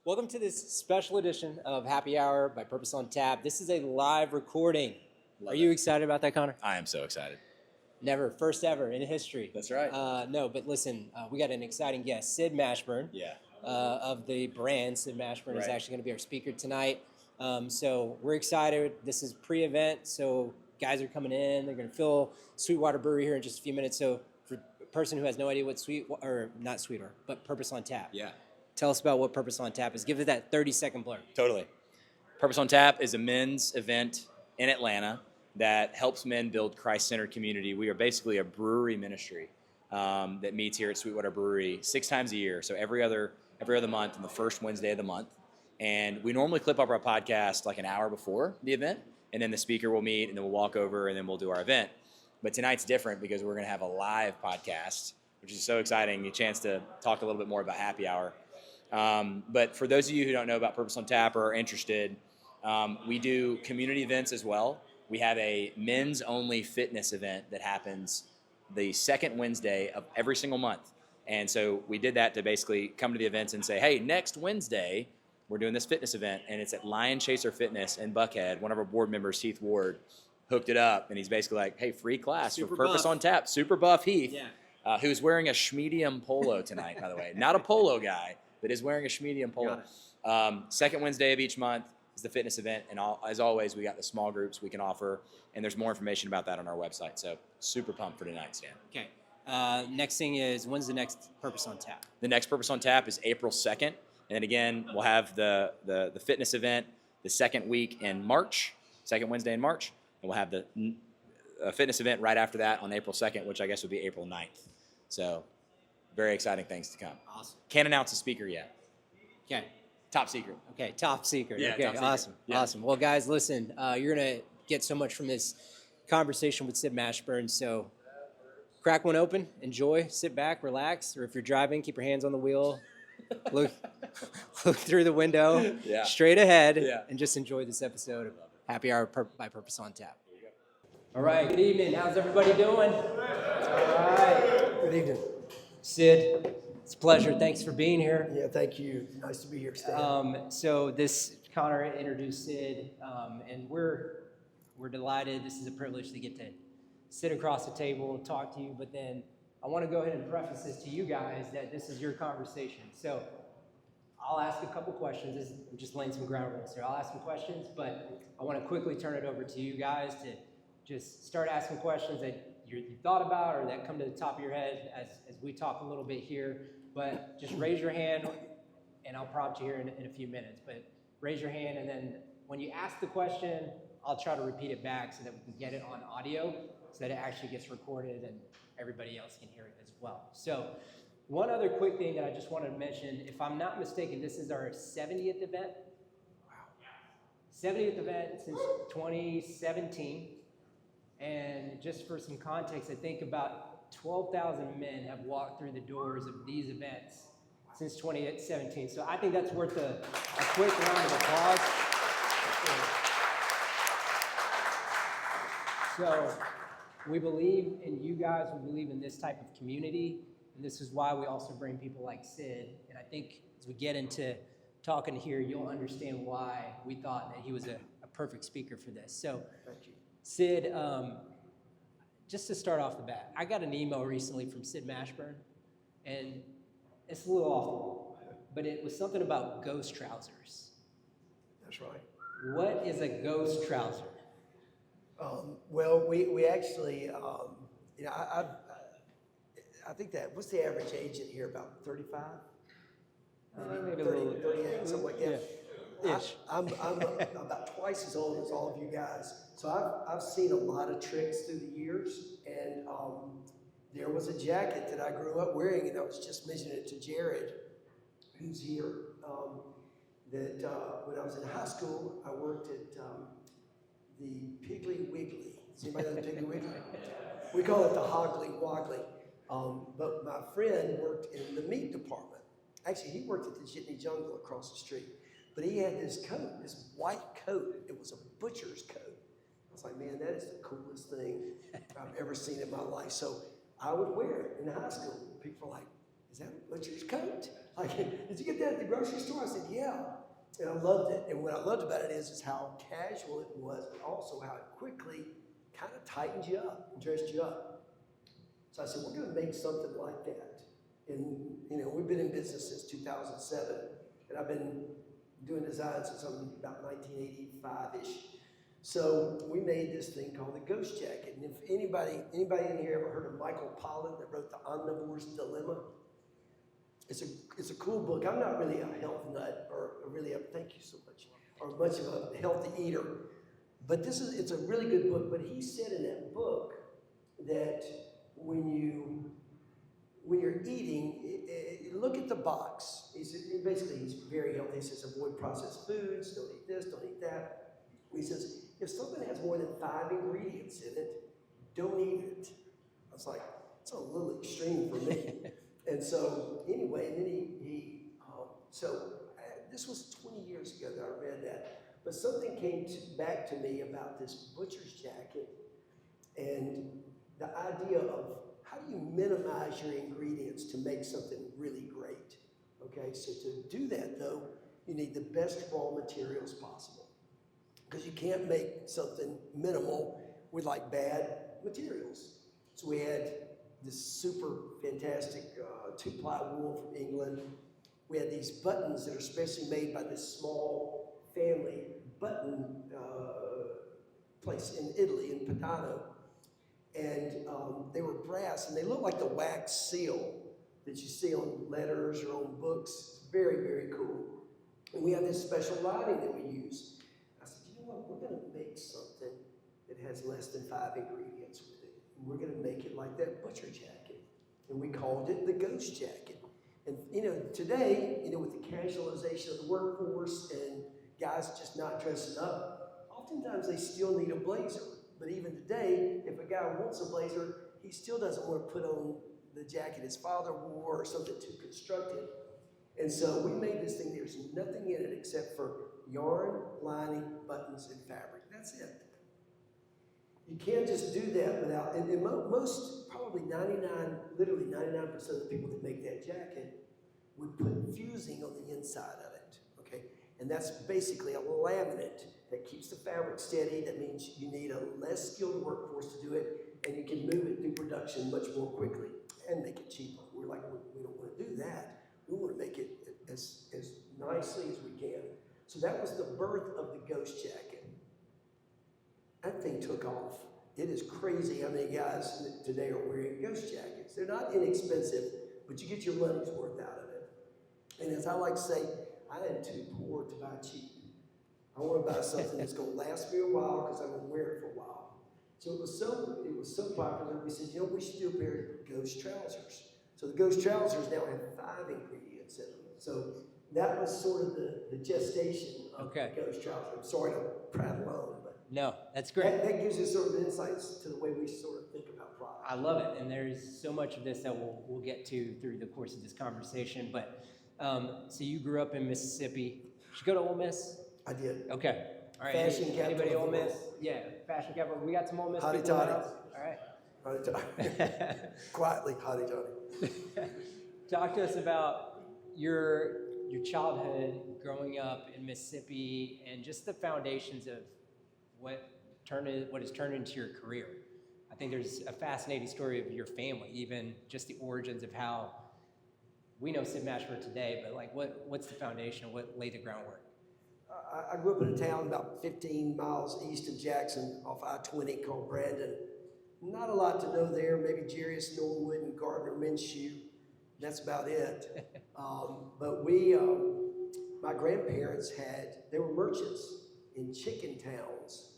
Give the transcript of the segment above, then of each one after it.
Welcome to this special edition of Happy Hour by Purpose on Tap. This is a live recording. Are you excited about that, Connor? I am so excited. Never, first ever in history. That's right. No, but listen, we got an exciting guest, Sid Mashburn. Yeah. Of the brand, Sid Mashburn is Right. actually going to be our speaker tonight. So we're excited. This is pre-event, so guys are coming in. They're going to fill Sweetwater Brewery here in just a few minutes. So for a person who has no idea what not Sweetwater, but Purpose on Tap. Yeah. Tell us about what Purpose on Tap is. Give it that 30-second blurb. Totally. Purpose on Tap is a men's event in Atlanta that helps men build Christ-centered community. We are basically a brewery ministry that meets here at Sweetwater Brewery 6 times a year. So every other month on the first Wednesday of the month. And we normally clip up our podcast like an hour before the event, and then the speaker will meet, and then we'll walk over, and then we'll do our event. But tonight's different because we're going to have a live podcast, which is so exciting, a chance to talk a little bit more about Happy Hour. But for those of you who don't know about Purpose on Tap or are interested, we do community events as well. We have a men's only fitness event that happens the second Wednesday of every single month. And so we did that to basically come to the events and say, hey, next Wednesday, we're doing this fitness event, and it's at Lion Chaser Fitness in Buckhead. One of our board members, Heath Ward, hooked it up, and he's basically like, hey, free class Super for Purpose buff. on Tap. Super buff Heath, Yeah. who's wearing a Schmedium polo tonight, by the way. Not a polo guy, but is wearing a Schmedium polo. Second Wednesday of each month is the fitness event, and as always, we got the small groups we can offer, and there's more information about that on our website. So super pumped for tonight, Stan. Okay. Next thing is, when's the next Purpose on Tap? The next Purpose on Tap is April 2nd, and then again, we'll have the fitness event the second week in March, second Wednesday in March, and we'll have the fitness event right after that on April 2nd, which I guess would be April 9th. So very exciting things to come. Awesome. Can't announce a speaker yet. Okay. Top secret. Okay, top secret. Yeah, okay, top secret. Awesome. Yeah. Awesome. Well, guys, listen, you're going to get so much from this conversation with Sid Mashburn, so crack one open, enjoy, sit back, relax, or if you're driving, keep your hands on the wheel, look through the window, Yeah. straight ahead, Yeah. and just enjoy this episode of Happy Hour by Purpose on Tap. All right, good evening. How's everybody doing? All right. Good evening. Sid, it's a pleasure. Thanks for being here. Yeah, thank you. Nice to be here, Stan. So this Connor introduced Sid, and we're delighted. This is a privilege to get to sit across the table and talk to you. But then I want to go ahead and preface this to you guys that this is your conversation. So I'll ask a couple questions. I'm just laying some ground rules here. I'll ask some questions, but I want to quickly turn it over to you guys to just start asking questions that you thought about or that come to the top of your head as we talk a little bit here. But just raise your hand, and I'll prompt you here in a few minutes. But raise your hand, and then when you ask the question, I'll try to repeat it back so that we can get it on audio so that it actually gets recorded and everybody else can hear it as well. So one other quick thing that I just wanted to mention, if I'm not mistaken, this is our 70th event. Wow. 70th event since 2017. And just for some context, I think about 12,000 men have walked through the doors of these events since 2017. So I think that's worth a quick round of applause. So we believe in you guys, we believe in this type of community, and this is why we also bring people like Sid. And I think as we get into talking here, you'll understand why we thought that he was a perfect speaker for this. So Thank you. Sid, just to start off the bat, I got an email recently from Sid Mashburn, and it's a little off the wall, but it was something about ghost trousers. That's right. What is a ghost trouser? Well, we actually, you know, I think that, what's the average age in here, about 35? Maybe a 30, little 38, something like that. Yeah. Ish. I'm about twice as old as all of you guys, so I've seen a lot of tricks through the years, and there was a jacket that I grew up wearing, and I was just mentioning it to Jared, who's here, that when I was in high school, I worked at the Piggly Wiggly. Does anybody know the Piggly Wiggly? We call it the Hoggly Woggly. But my friend worked in the meat department. Actually, he worked at the Jitney Jungle across the street. But he had this coat, this white coat. It was a butcher's coat. I was like, man, that is the coolest thing I've ever seen in my life. So I would wear it in high school. People were like, is that a butcher's coat? Like, did you get that at the grocery store? I said, yeah. And I loved it. And what I loved about it is how casual it was, but also how it quickly kind of tightened you up and dressed you up. So I said, we're going to make something like that. And, you know, we've been in business since 2007. And I've been doing design since I'm about 1985-ish. So we made this thing called the Ghost Jacket. And if anybody in here ever heard of Michael Pollan that wrote The Omnivore's Dilemma? It's a cool book. I'm not really a health nut thank you so much, or much of a healthy eater. But it's a really good book. But he said in that book that when you're eating, look at the box. He's very healthy. He says avoid processed foods, don't eat this, don't eat that. He says if something has more than 5 ingredients in it, don't eat it. I was like, it's a little extreme for me. And so anyway, and then this was 20 years ago that I read that. But something came back to me about this butcher's jacket and the idea of how do you minimize your ingredients to make something really great? Okay, so to do that though, you need the best raw materials possible. Because you can't make something minimal with like bad materials. So we had this super fantastic 2-ply wool from England. We had these buttons that are specially made by this small family button place in Italy, in Padano. And they were brass, and they looked like the wax seal that you see on letters or on books. It's very, very cool. And we have this special lining that we use. I said, you know what, we're gonna make something that has less than 5 ingredients with it. And we're gonna make it like that butcher jacket. And we called it the Ghost Jacket. And you know, today, you know, with the casualization of the workforce and guys just not dressing up, oftentimes they still need a blazer. But even today, if a guy wants a blazer, he still doesn't want to put on the jacket his father wore or something too constructed. And so we made this thing, there's nothing in it except for yarn, lining, buttons, and fabric. That's it. You can't just do that without, and most, probably literally 99% of the people that make that jacket would put fusing on the inside of it, okay? And that's basically a laminate that keeps the fabric steady. That means you need a less skilled workforce to do it, and you can move it through production much more quickly and make it cheaper. We're like, we don't want to do that. We want to make it as nicely as we can. So that was the birth of the Ghost Jacket. That thing took off. It is crazy how many guys today are wearing Ghost Jackets. They're not inexpensive, but you get your money's worth out of it. And as I like to say, I am too poor to buy cheap. I want to buy something that's going to last me a while because I'm going to wear it for a while. So it was so popular, we said, you know, we should do a pair of Ghost trousers. So the Ghost trousers now have 5 ingredients in them. So that was sort of the gestation of the Ghost trousers. I'm sorry to prattle on, but no, that's great. That gives you sort of insights to the way we sort of think about product. I love it, and there's so much of this that we'll get to through the course of this conversation. But so you grew up in Mississippi. Did you go to Ole Miss? I did. Okay. All right. Fashion capital Anybody of Ole the Miss? world. Yeah, fashion capital. We got some Ole Miss Hotty people in the toddy. house. All right. Hotty toddy. Quietly, hotty toddy. Talk to us about your childhood growing up in Mississippi and just the foundations of what has turned into your career. I think there's a fascinating story of your family, even just the origins of how we know Sid Mashburn today, but like what's the foundation, what laid the groundwork? I grew up in a town about 15 miles east of Jackson off I-20 called Brandon. Not a lot to know there, maybe Jarius Norwood and Gardner Minshew. That's about it. But my grandparents they were merchants in chicken towns.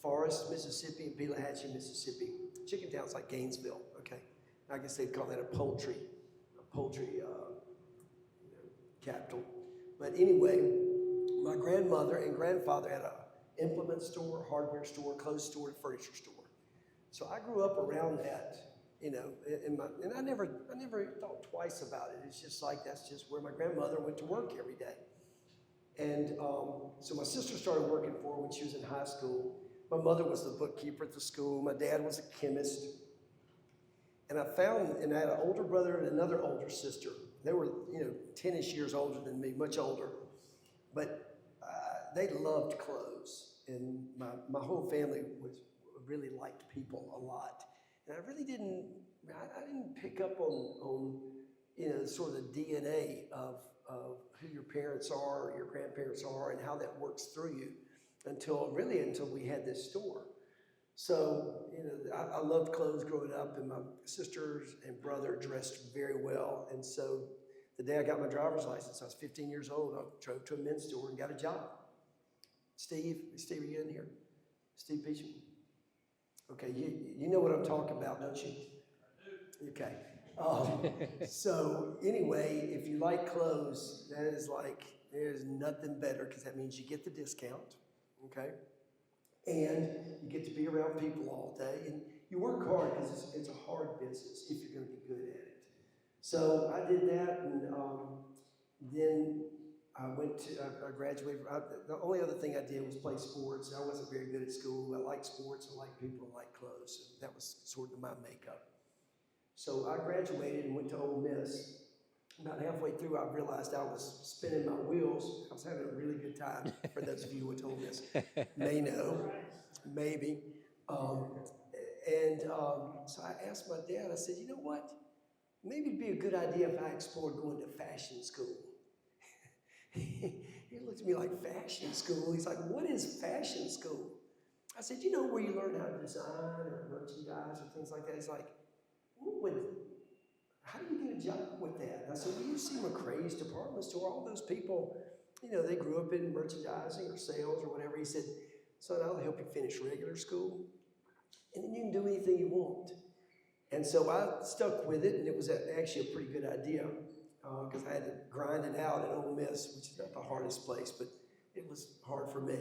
Forest, Mississippi, and Pelahatchie, Mississippi. Chicken towns like Gainesville, okay? I guess they'd call that a poultry capital. But anyway, my grandmother and grandfather had an implement store, hardware store, clothes store, and furniture store. So I grew up around that, you know, and I never thought twice about it. It's just like, that's just where my grandmother went to work every day. And so my sister started working for her when she was in high school. My mother was the bookkeeper at the school. My dad was a chemist. And I had an older brother and another older sister. they were, 10-ish years older than me, much older. But they loved clothes. And my whole family really liked people a lot. And I really didn't, I didn't pick up on sort of the DNA of who your parents are or your grandparents are and how that works through you until we had this store. So, I loved clothes growing up, and my sisters and brother dressed very well. And so the day I got my driver's license, I was 15 years old, I drove to a men's store and got a job. Steve, are you in here? Steve Beecham? Okay, you know what I'm talking about, don't you? Okay. So anyway, if you like clothes, there's nothing better because that means you get the discount, okay? And you get to be around people all day, and you work hard because it's a hard business if you're going to be good at it. So I did that, and then I graduated. The only other thing I did was play sports. I wasn't very good at school. I liked sports, I liked people, I liked clothes. So that was sort of my makeup. So I graduated and went to Ole Miss. About halfway through, I realized I was spinning my wheels. I was having a really good time, for those of you who went to Ole Miss may know, maybe. So I asked my dad, I said, you know what? Maybe it'd be a good idea if I explored going to fashion school. He looked at me like, fashion school? He's like, what is fashion school? I said, where you learn how to design or merchandise or things like that? He's like, how do you get a job with that? And I said, well, you see McCrae's department store, all those people, they grew up in merchandising or sales or whatever. He said, son, I'll help you finish regular school, and then you can do anything you want. And so I stuck with it, and it was actually a pretty good idea because I had to grind it out at Ole Miss, which is not the hardest place, but it was hard for me.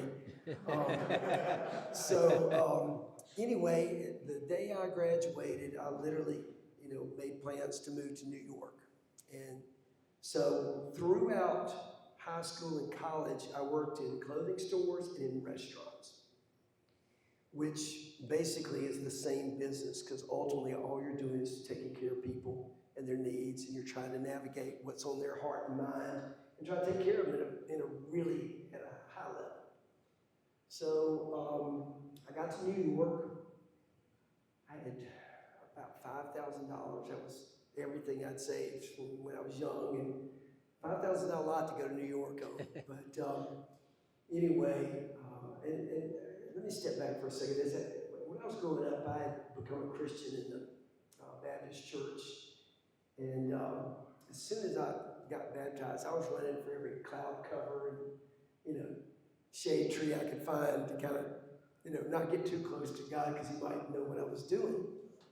Anyway, the day I graduated, I literally, made plans to move to New York. And so throughout high school and college, I worked in clothing stores and in restaurants, which basically is the same business because ultimately all you're doing is taking care of people and their needs, and you're trying to navigate what's on their heart and mind and try to take care of them at a high level. So I got to New York. I had about $5,000. That was everything I'd saved from when I was young, and $5,000 a lot to go to New York on. But anyway, and let me step back for a second. When I was growing up, I had become a Christian in the Baptist church, and as soon as I got baptized, I was running for every cloud cover and shade tree I could find to kind of not get too close to God because He might know what I was doing.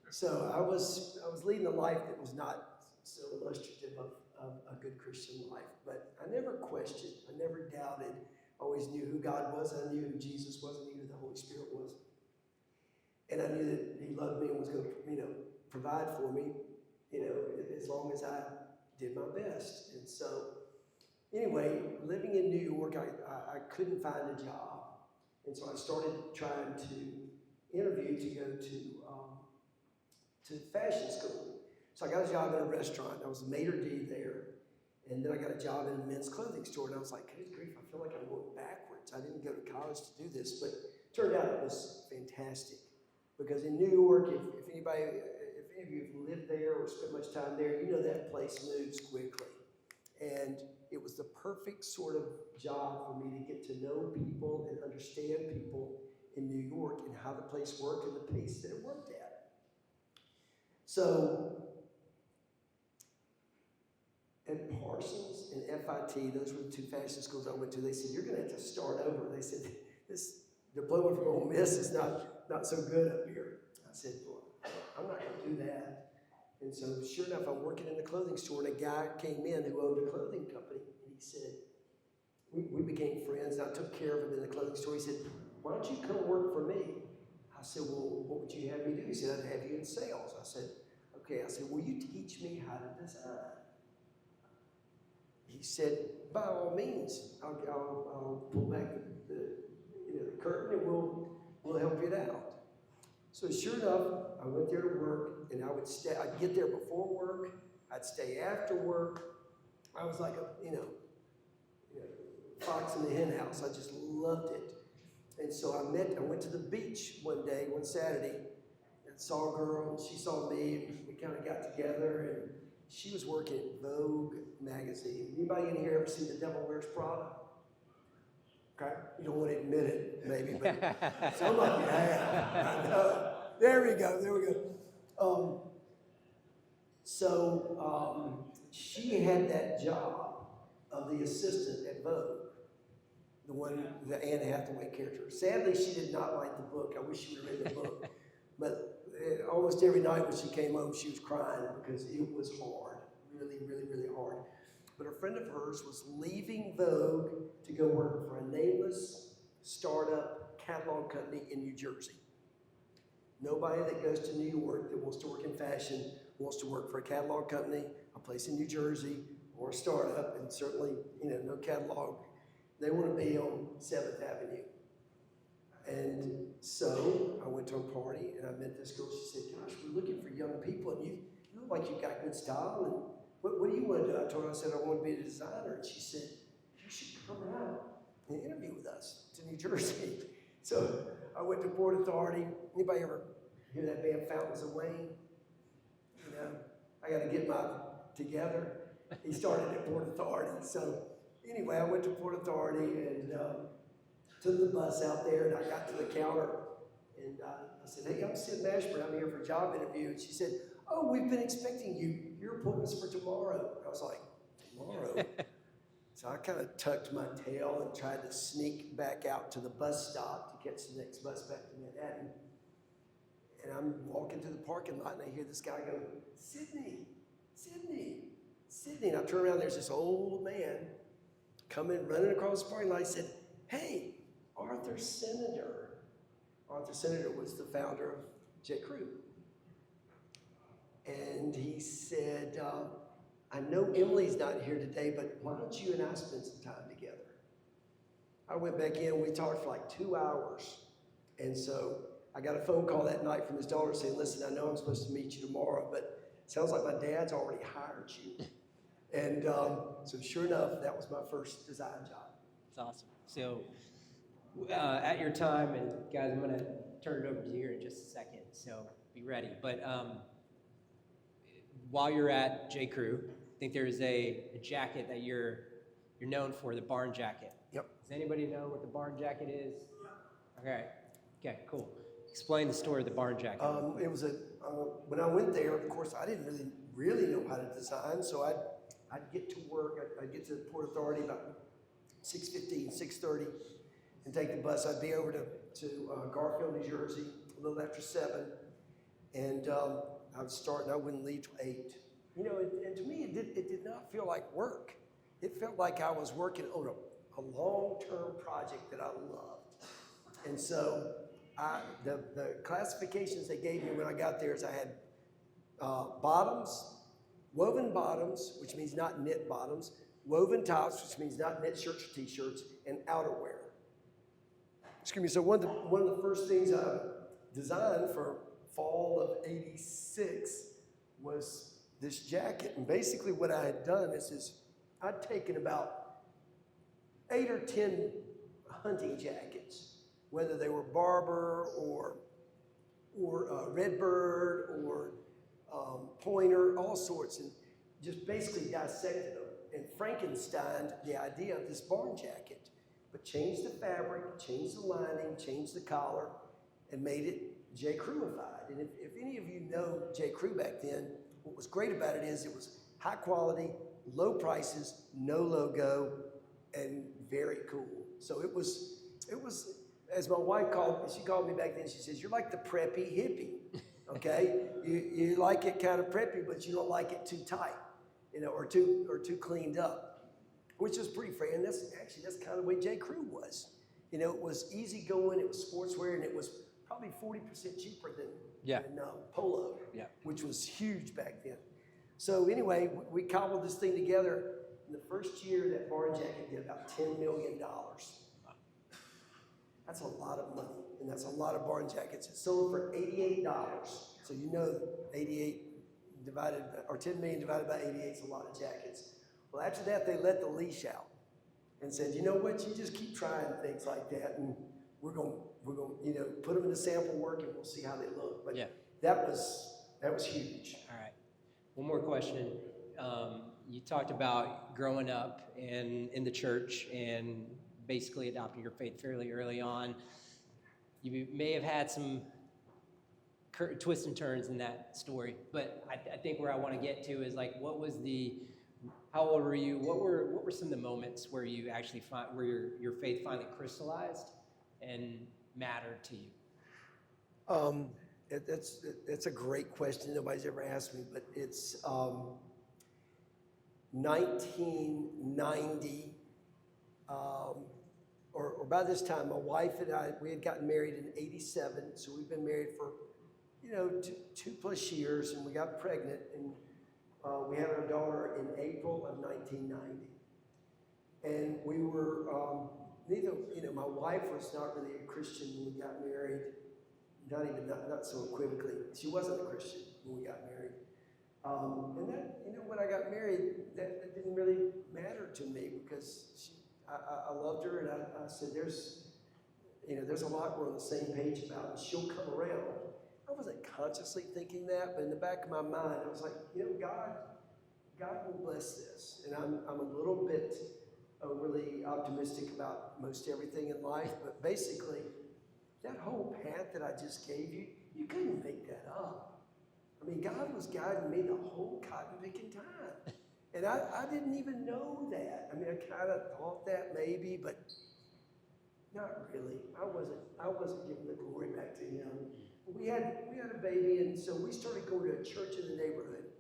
So I was leading a life that was not so illustrative of a good Christian life. But I never questioned. I never doubted. I always knew who God was. I knew who Jesus was. I knew who the Holy Spirit was. And I knew that He loved me and was going to, provide for me, as long as I did my best. And so, anyway, living in New York, I couldn't find a job. And so I started trying to interview to go to fashion school. So I got a job in a restaurant. I was a maitre d' there. And then I got a job in a men's clothing store. And I was like, good grief, I feel like I'm going backwards. I didn't go to college to do this. But it turned out it was fantastic. Because in New If any of you have lived there or spent much time there, that place moves quickly. And it was the perfect sort of job for me to get to know people and understand people in New York and how the place worked and the pace that it worked at. So at Parsons and FIT, those were the two fashion schools I went to, they said, you're going to have to start over. They said, this diploma from Ole Miss is not so good up here. I said, well, I'm not going to do that. And so sure enough, I'm working in the clothing store, and a guy came in who owned a clothing company, and he said, we became friends, and I took care of him in the clothing store. He said, why don't you come work for me? I said, well, what would you have me do? He said, I'd have you in sales. I said, okay. I said, will you teach me how to design? He said, by all means, I'll pull back the curtain and we'll help you out. So sure enough, I went there to work, and I'd get there before work, I'd stay after work, I was like fox in the hen house. I just loved it. And so I went to the beach one day, one Saturday, and saw a girl, and she saw me, and we kind of got together, and she was working at Vogue magazine. Anybody in here ever seen The Devil Wears Prada? Okay, you don't want to admit it, maybe, but some of you have. I know. There we go. She had that job of the assistant at Vogue, the Anne Hathaway character. Sadly, she did not like the book. I wish she would have read the book. But almost every night when she came home, she was crying because it was hard, really, really, really hard. But a friend of hers was leaving Vogue to go work for a nameless startup catalog company in New Jersey. Nobody that goes to New York that wants to work in fashion wants to work for a catalog company, a place in New Jersey, or a startup, and certainly, no catalog. They want to be on 7th Avenue. And so I went to a party and I met this girl. She said, "Gosh, we're looking for young people, and you look like you got good style. And what do you want to do?" I told her, I said, "I want to be a designer." And she said, "You should come out and interview with us to New Jersey." So I went to Port Authority. Anybody ever hear that band Fountains of Wayne? I got to get my together. He started at Port Authority. So anyway, I went to Port Authority and took the bus out there, and I got to the counter, and I said, "Hey, I'm Sid Mashburn. I'm here for a job interview." And she said, "Oh, we've been expecting you. Your appointment's for tomorrow." I was like, "Tomorrow?" So I kind of tucked my tail and tried to sneak back out to the bus stop to catch the next bus back to Manhattan. And I'm walking to the parking lot, and I hear this guy go, "Sydney, Sydney, Sydney." And I turn around, there's this old man coming, running across the parking lot. He said, "Hey, Arthur Senator." Arthur Senator was the founder of J. Crew. And he said, "I know Emily's not here today, but why don't you and I spend some time together?" I went back in, we talked for like 2 hours. And so I got a phone call that night from his daughter saying, "Listen, I know I'm supposed to meet you tomorrow, but it sounds like my dad's already hired you." And so sure enough, that was my first design job. That's awesome. So at your time, and guys, I'm going to turn it over to you here in just a second, so be ready. But while you're at J. Crew, I think there's a jacket that you're known for, the barn jacket. Yep. Does anybody know what the barn jacket is? Okay. Okay, cool. Explain the story of the barn jacket. It was when I went there, of course, I didn't really know how to design, so I'd get to work, I'd get to the Port Authority about 6:15, 6:30, and take the bus. I'd be over to Garfield, New Jersey, a little after 7, and I would start, and I wouldn't leave till 8. And to me, it did not feel like work. It felt like I was working on a long-term project that I loved. And so the classifications they gave me when I got there is I had bottoms, woven bottoms, which means not knit bottoms, woven tops, which means not knit shirts or t-shirts, and outerwear. Excuse me. So one of the first things I designed for fall of '86 was this jacket. And basically what I had done is I'd taken about 8 or 10 hunting jackets, whether they were Barber or Redbird or Pointer, all sorts, and just basically dissected them and Frankensteined the idea of this barn jacket, but changed the fabric, changed the lining, changed the collar, and made it J. Crewified. And if any of you know J. Crew back then, what was great about it is it was high quality, low prices, no logo, and very cool. So it was, as my wife she called me back then, she says, "You're like the preppy hippie, okay? You like it kind of preppy, but you don't like it too tight, or too cleaned up," which is pretty fair. And that's kind of the way J. Crew was. It was easygoing, it was sportswear, and it was probably 40% cheaper than Polo, which was huge back then. So anyway, we cobbled this thing together. In the first year, that barn jacket did about $10 million. That's a lot of money, and that's a lot of barn jackets. It sold for $88. So 88 10 million divided by 88 is a lot of jackets. Well, after that, they let the leash out and said, you know what, you just keep trying things like that, and we're going to put them in the sample work, and we'll see how they look. But Yeah. that was huge. All right. One more question. You talked about growing up in the church and basically adopting your faith fairly early on. You may have had some twists and turns in that story, but I think where I want to get to is like, how old were you? What were some of the moments where you actually where your faith finally crystallized and mattered to you? It's a great question. Nobody's ever asked me, but it's 1990, or by this time, my wife and I, we had gotten married in '87, so we've been married for, two plus years, and we got pregnant, and we had our daughter in April of 1990. And we were, my wife was not really a Christian when we got married, not so equivocally. She wasn't a Christian when we got married. And that, when I got married, that didn't really matter to me because I loved her, and I said, there's a lot we're on the same page about, and she'll come around. I wasn't consciously thinking that, but in the back of my mind, I was like, God will bless this. And I'm a little bit overly optimistic about most everything in life, but basically, that whole path that I just gave you, you couldn't make that up. I mean, God was guiding me the whole cotton picking time. And I didn't even know that. I mean, I kind of thought that maybe, but not really. I wasn't giving the glory back to him. But we had a baby, and so we started going to a church in the neighborhood,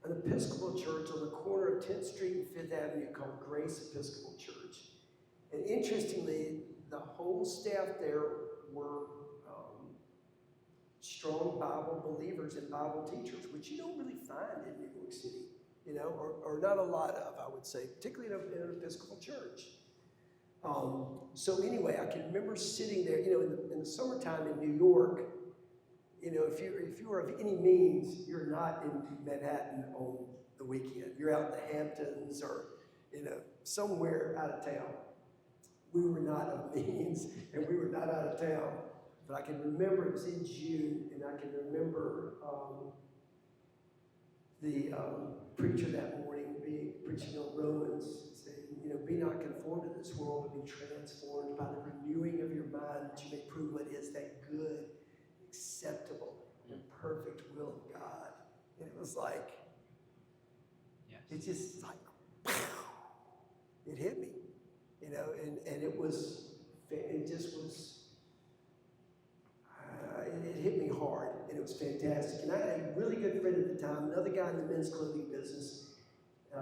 an Episcopal church on the corner of 10th Street and 5th Avenue called Grace Episcopal Church. And interestingly, the whole staff there were strong Bible believers and Bible teachers, which you don't really find in New York City, or not a lot of, I would say, particularly in an Episcopal church. So anyway, I can remember sitting there, in the summertime in New York, if you are of any means, you're not in Manhattan on the weekend. You're out in the Hamptons or, somewhere out of town. We were not of means, and we were not out of town. But I can remember it was in June, and I can remember the preacher that morning preaching on Romans, saying, be not conformed to this world, but be transformed by the renewing of your mind, that you may prove what is that good, acceptable, and perfect will of God. And it was like, it's just like, wow, it hit me, and it just was, it hit me hard, and it was fantastic. And I had a really good friend at the time, another guy in the men's clothing business.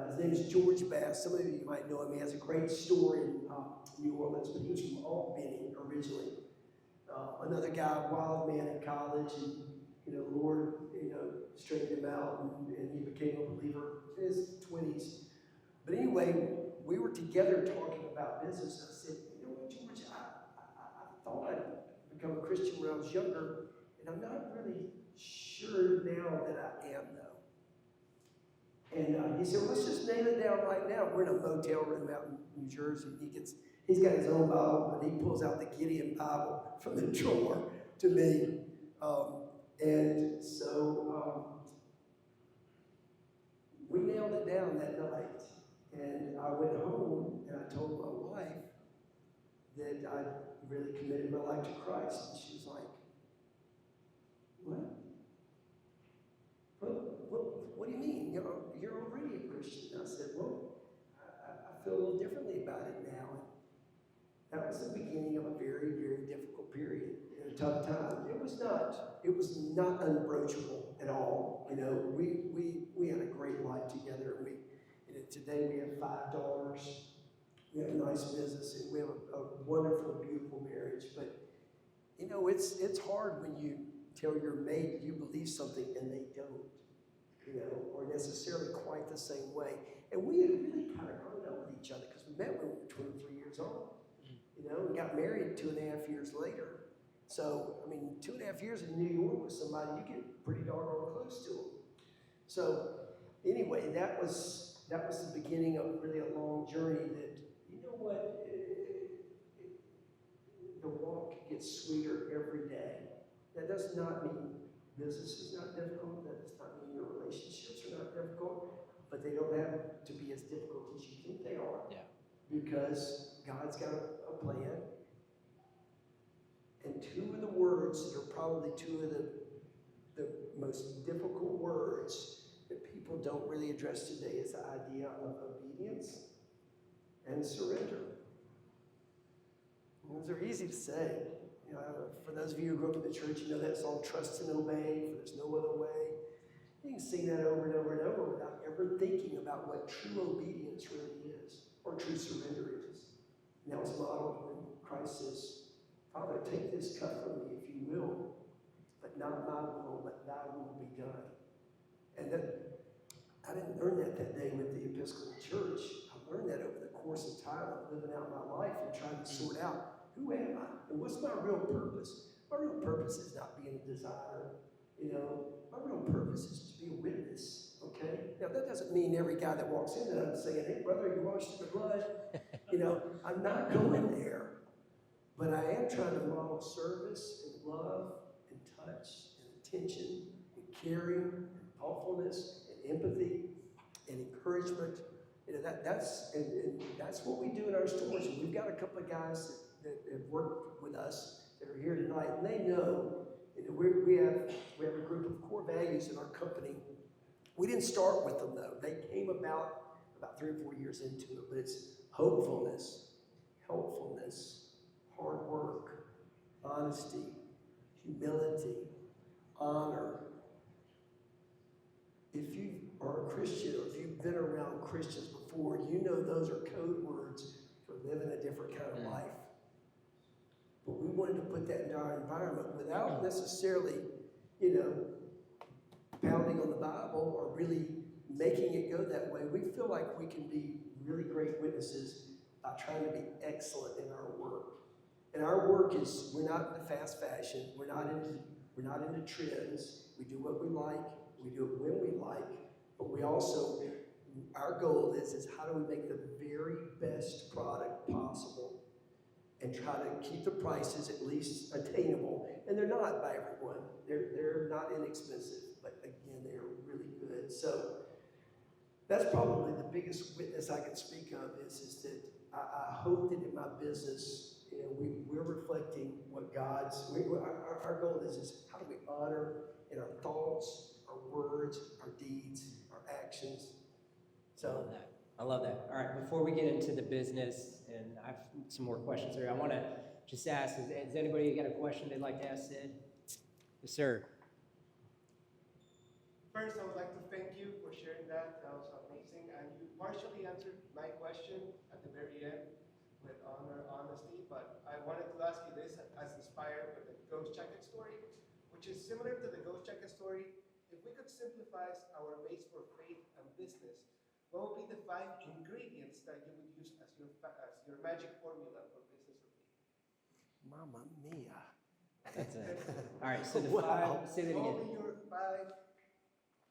His name is George Bass. Some of you might know him. He has a great store in New Orleans, but he was from Albany originally. Another guy, wild man in college, and Lord, straightened him out, and he became a believer in his 20s. But anyway, we were together talking about business. I said, George, I thought I'd become a Christian when I was younger, and I'm not really sure now that I am, though. And he said, well, let's just nail it down right now. We're in a motel room out in New Jersey. He's got his own Bible, and he pulls out the Gideon Bible from the drawer to me. And so we nailed it down that night. And I went home, and I told my wife that I really committed my life to Christ. And she was like, what? What do you mean? You're already a Christian. I said, well, I feel a little differently about it now. And that was the beginning of a very, very difficult period and a tough time. It was not unapproachable at all. We had a great life together. Today we have 5 daughters. We have a nice business, and we have a wonderful, beautiful marriage. But it's hard when you tell your mate you believe something and they don't. Or necessarily quite the same way. And we had really kind of grown up with each other because we met when we were 23 years old. We got married 2.5 years later. So, 2.5 years in New York with somebody, you get pretty doggone close to them. So, anyway, that was that was the beginning of really a long journey that, you know what, the walk gets sweeter every day. That does not mean business is not difficult. That does not mean your relationships are not difficult, but they don't have to be as difficult as you think they are. Yeah. Because God's got a plan. And two of the words that are probably two of the most difficult words that people don't really address today is the idea of obedience and surrender. Those are easy to say. You know, for those of you who grew up in the church, you know that song, Trust and Obey, for there's no other way. You can sing that over and over and over without ever thinking about what true obedience really is, or true surrender is. And that was modeled when Christ says, Father, take this cup from me if you will, but not my will, but thy will be done. And that, I didn't learn that day with the Episcopal Church. I learned that over the course of time of living out my life and trying to sort out, who am I? And what's my real purpose? My real purpose is not being a designer. You know, my real purpose is to be a witness, okay? Now, that doesn't mean every guy that walks in that I'm saying, hey, brother, you washed in the blood. You know, I'm not going there. But I am trying to model service and love and touch and attention and caring and thoughtfulness and empathy and encouragement. You know, that's what we do in our stores. And we've got a couple of guys that have worked with us that are here tonight, and they know, you know, we have a group of core values in our company. We didn't start with them though. They came about 3 or 4 years into it, but it's hopefulness, helpfulness, hard work, honesty, humility, honor. If you are a Christian or if you've been around Christians before, you know those are code words for living a different kind of life. But we wanted to put that into our environment without necessarily, you know, pounding on the Bible or really making it go that way. We feel like we can be really great witnesses by trying to be excellent in our work. And our work is, we're not into fast fashion, we're not into trends. We do what we like, we do it when we like, but we also, our goal is how do we make the very best product possible and try to keep the prices at least attainable. And they're not by everyone. They're not inexpensive, but again, they're really good. So that's probably the biggest witness I can speak of is that I hope that in my business, you know, we're reflecting what our goal is how do we honor in our thoughts, our words, our deeds, our actions. So I love that. All right, before we get into the business, and I have some more questions here, I want to just ask, has anybody got a question they'd like to ask Sid? Yes, sir. First, I would like to thank you for sharing that. That was amazing. And you partially answered my question at the very end with honesty, but I wanted to ask you this as inspired with the ghost jacket story, which is similar to the ghost jacket story. If we could simplify our base for faith and business, what would be the 5 ingredients that you would use as your magic formula for business or faith? Mamma mia. That's it. All right, so the Wow. 5, say that What again. would be your 5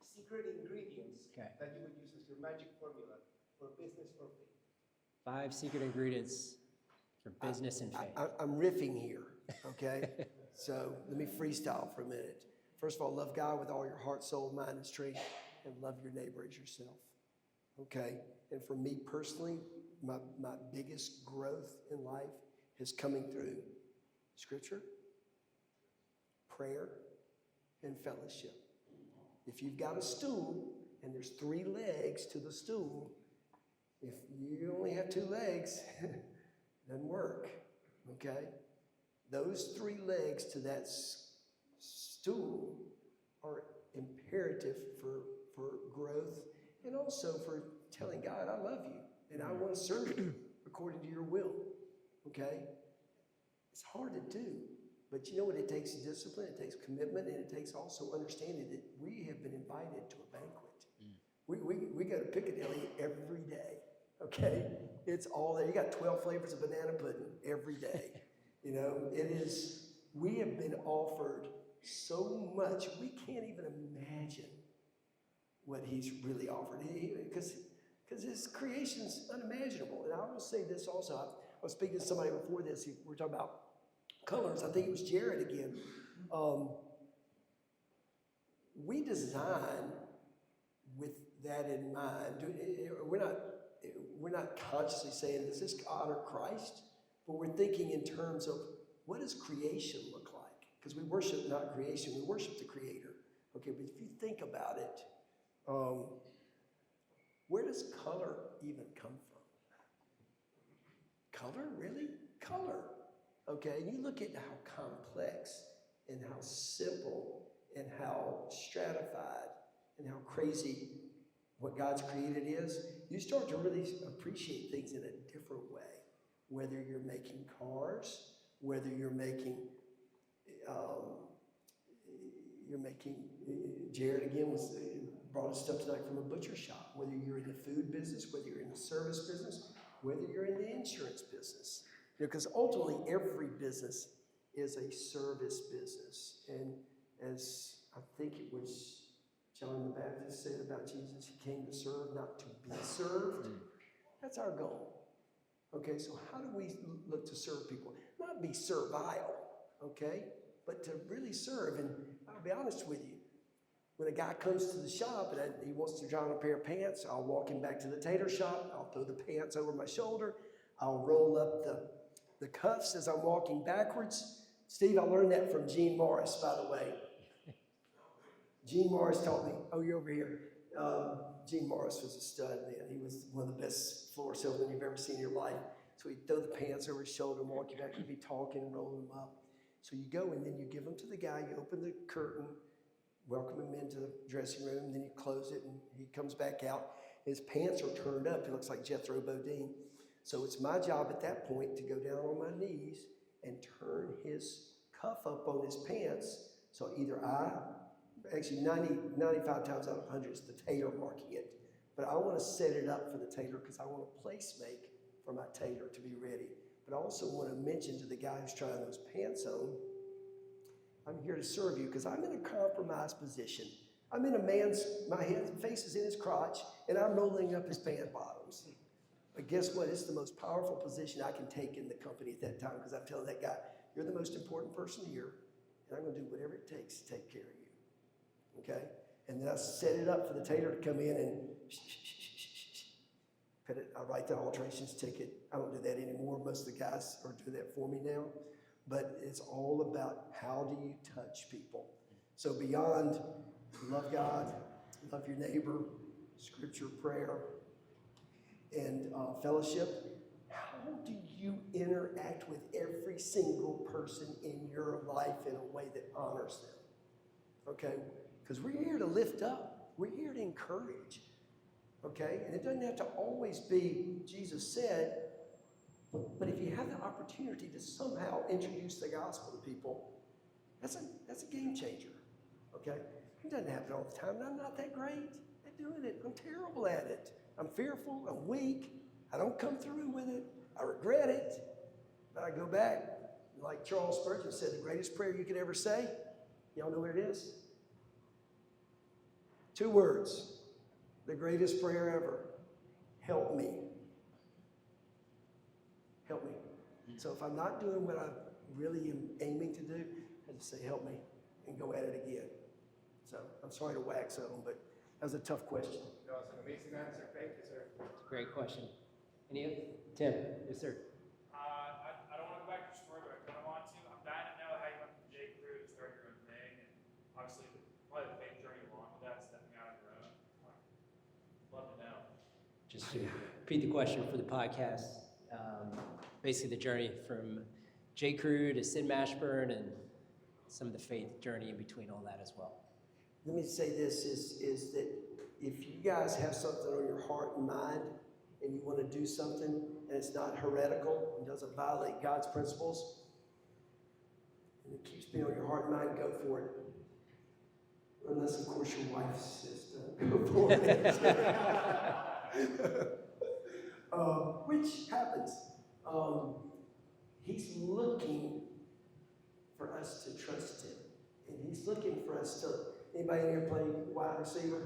secret ingredients Okay. that you would use as your magic formula for business or faith? 5 secret ingredients for business and faith. I'm riffing here, okay? So let me freestyle for a minute. First of all, love God with all your heart, soul, mind, and strength, and love your neighbor as yourself, okay? And for me personally, my biggest growth in life is coming through Scripture, prayer, and fellowship. If you've got a stool and there's 3 legs to the stool, if you only have 2 legs, it doesn't work, okay? Those 3 legs to that stool are imperative for growth and also for telling God, I love you and I want to serve you according to your will, okay? It's hard to do, but you know what? It takes discipline, it takes commitment, and it takes also understanding that we have been invited to a banquet. We go to Piccadilly every day, okay? It's all there. You got 12 flavors of banana pudding every day. You know, we have been offered so much, we can't even imagine what he's really offered. Because Because his creation's unimaginable. And I will say this also. I was speaking to somebody before this. We were talking about colors. I think it was Jared again. We design with that in mind. We're not consciously saying, does this honor Christ? But we're thinking in terms of, what does creation look like? Because we worship not creation, we worship the Creator. Okay, but if you think about it, where does color even come from? Color, really? Color. Okay, and you look at how complex and how simple and how stratified and how crazy what God's created is, you start to really appreciate things in a different way. Whether you're making cars, whether you're making, Jared again brought us stuff tonight from a butcher shop. Whether you're in the food business, whether you're in the service business, whether you're in the insurance business. Because ultimately every business is a service business. And as I think it was John the Baptist said about Jesus, he came to serve, not to be served. That's our goal. Okay, so how do we look to serve people? Not be servile, okay, but to really serve. And I'll be honest with you, when a guy comes to the shop and he wants to try on a pair of pants, I'll walk him back to the tailor shop, I'll throw the pants over my shoulder, I'll roll up the cuffs as I'm walking backwards. Steve, I learned that from Gene Morris, by the way. Gene Morris taught me, oh, you're over here. Gene Morris was a stud, man. He was one of the best floor salesmen you've ever seen in your life. So he'd throw the pants over his shoulder and walk you back. He'd be talking and rolling them up. So you go and then you give them to the guy. You open the curtain, welcome him into the dressing room, and then you close it, and he comes back out. His pants are turned up. He looks like Jethro Bodine. So it's my job at that point to go down on my knees and turn his cuff up on his pants. So either actually 95 times out of 100, it's the tailor marking it. But I want to set it up for the tailor because I want to place make for my tailor to be ready. But I also want to mention to the guy who's trying those pants on, I'm here to serve you because I'm in a compromised position. I'm in my face is in his crotch, and I'm rolling up his pant bottoms. But guess what? It's the most powerful position I can take in the company at that time because I'm telling that guy, you're the most important person here, and I'm going to do whatever it takes to take care of you. Okay? And then I set it up for the tailor to come in and I write the alterations ticket. I don't do that anymore. Most of the guys are doing that for me now. But it's all about how do you touch people. So beyond love God, love your neighbor, scripture, prayer, and fellowship, how do you interact with every single person in your life in a way that honors them? Okay? Because we're here to lift up. We're here to encourage. Okay? And it doesn't have to always be, Jesus said, but if you have the opportunity to somehow introduce the gospel to people, that's a game changer. Okay? It doesn't happen all the time. I'm not that great at doing it. I'm terrible at it. I'm fearful. I'm weak. I don't come through with it. I regret it. But I go back, like Charles Spurgeon said, the greatest prayer you could ever say. Y'all know what it is? 2 words. The greatest prayer ever. Help me. Help me. So if I'm not doing what I really am aiming to do, I just say, help me, and go at it again. So I'm sorry to wax on, but that was a tough question. That was an amazing answer. Thank you, sir. Great question. Tim? Yes, sir. I don't want to go back to your story, but I kind of want to. I'm dying to know how you went from J. Crew to start your own thing, and obviously probably the faith journey along with that, stepping out on your own. Love to know. Just to repeat the question for the podcast, basically the journey from J. Crew to Sid Mashburn and some of the faith journey in between all that as well. Let me say this is that if you guys have something on your heart and mind and you want to do something and it's not heretical and doesn't violate God's principles, and it keeps being on your heart and mind, go for it. Unless, of course, your wife says don't go for it. Which happens. He's looking for us to trust him. And he's looking for us to, anybody in here play wide receiver?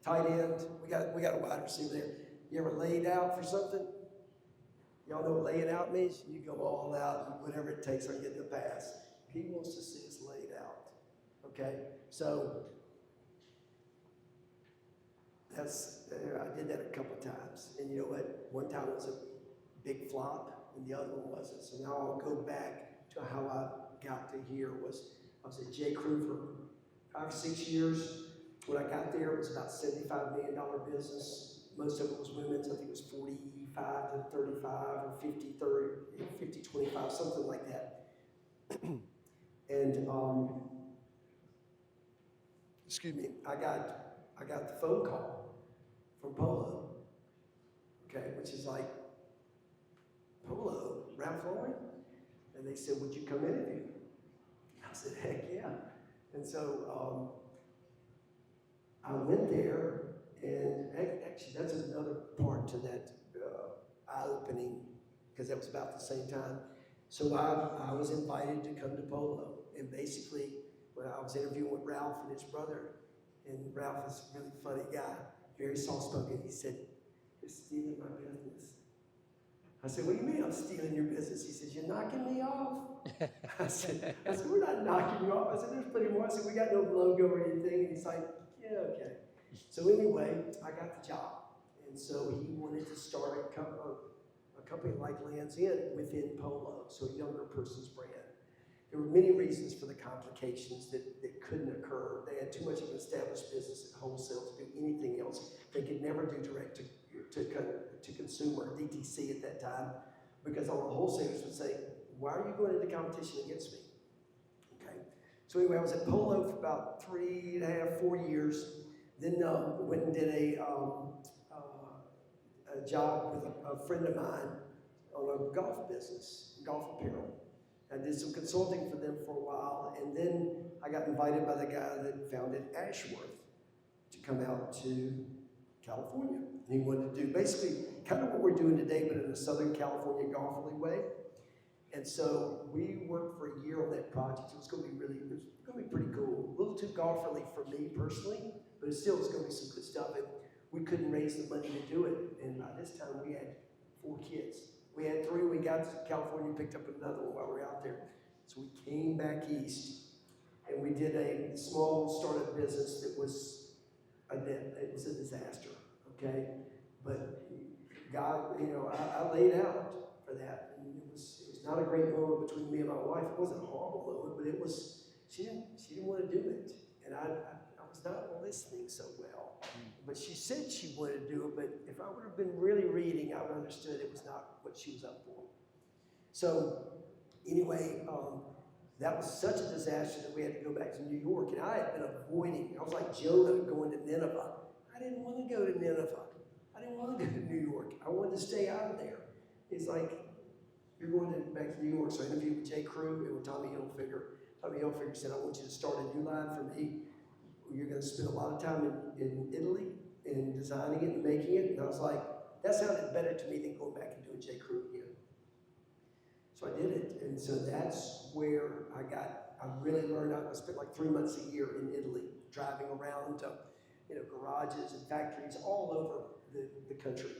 tight end. We got a wide receiver there. You ever laid out for something? Y'all know what laying out means? You go all out and whatever it takes on getting the pass. He wants to see us laid out. Okay? So I did that a couple of times. And you know what? One time it was a big flop and the other one wasn't. So now I'll go back to how I got to here. I was at J. Crew for 5 or 6 years. When I got there, it was about $75 million business. Most of it was women's. I think it was 45 to 35 or 50, 25, something like that. And excuse me, I got the phone call from Polo, okay, which is like, Polo, Ralph Lauren? And they said, would you come interview? I said, heck yeah. And so I went there, and actually that's another part to that eye-opening, because that was about the same time. So I was invited to come to Polo, and basically when I was interviewing with Ralph and his brother, and Ralph is a really funny guy, very soft-spoken, he said, you're stealing my business. I said, what do you mean I'm stealing your business? He says, you're knocking me off. I said, we're not knocking you off. I said, there's plenty more. I said, we got no logo or anything. And he's like, yeah, okay. So anyway, I got the job. And so he wanted to start a company like Land's End within Polo, so a younger person's brand. There were many reasons for the complications that couldn't occur. They had too much of an established business at wholesale to do anything else. They could never do direct to consumer, DTC at that time, because all the wholesalers would say, why are you going into competition against me? Okay. So anyway, I was at Polo for about 3.5, 4 years. Then went and did a job with a friend of mine on a golf business, golf apparel. I did some consulting for them for a while, and then I got invited by the guy that founded Ashworth to come out to California. And he wanted to do basically kind of what we're doing today, but in a Southern California golferly way. And so we worked for a year on that project. It was going to be pretty cool. A little too golferly for me personally, but it still was going to be some good stuff. And we couldn't raise the money to do it. And by this time we had 4 kids. We had 3. We got to California, picked up another one while we were out there. So we came back east, and we did a small startup business that was it was a disaster. Okay, but God, I laid out for that, and it was not a great moment between me and my wife. It wasn't a horrible moment, but it was. She didn't want to do it, and I was not listening so well. But she said she wanted to do it, but if I would have been really reading, I would have understood it was not what she was up for. So anyway, that was such a disaster that we had to go back to New York, and I had been avoiding. I was like Jonah going to Nineveh. I didn't want to go to Nineveh. I didn't want to go to New York. I wanted to stay out of there. It's like, you're going back to New York. So I interviewed with J. Crew and with Tommy Hilfiger. Tommy Hilfiger said, I want you to start a new line for me. You're going to spend a lot of time in Italy and designing it and making it. And I was like, that sounded better to me than going back and doing J. Crew again. So I did it. And so that's where I really learned. I spent like 3 months a year in Italy, driving around to garages and factories all over the country.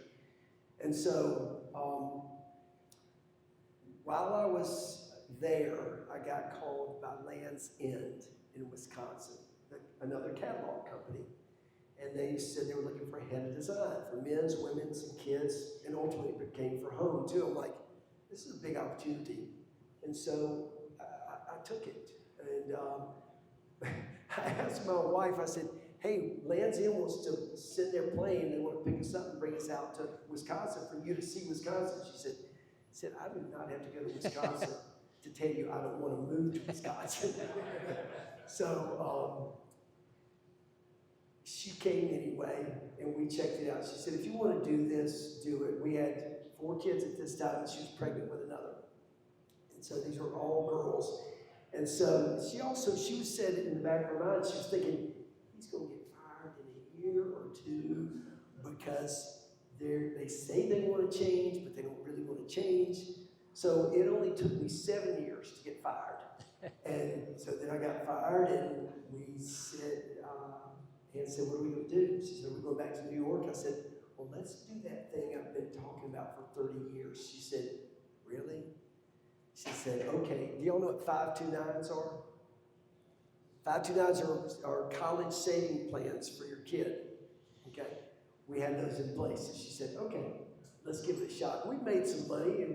And so while I was there, I got called by Land's End in Wisconsin, another catalog company. And they said they were looking for a head of design for men's, women's, and kids, and ultimately it became for home too. I'm like, this is a big opportunity. And so I took it. And I asked my wife, I said, hey, Land's End wants to send their plane. They want to pick us up and bring us out to Wisconsin for you to see Wisconsin. She said, I do not have to go to Wisconsin to tell you I don't want to move to Wisconsin. So she came anyway, and we checked it out. She said, if you want to do this, do it. We had 4 kids at this time, and she was pregnant with another. And so these were all girls. And so she said in the back of her mind, she was thinking, he's going to get fired in a year or 2 because they say they want to change, but they don't really want to change. So it only took me 7 years to get fired. And so then I got fired, and we said, and said, what are we going to do? She said, we're going back to New York. I said, well, let's do that thing I've been talking about for 30 years. She said, really? She said, okay, do y'all know what 529s are? 529s are college saving plans for your kid, okay? We had those in place. And she said, okay, let's give it a shot. We made some money,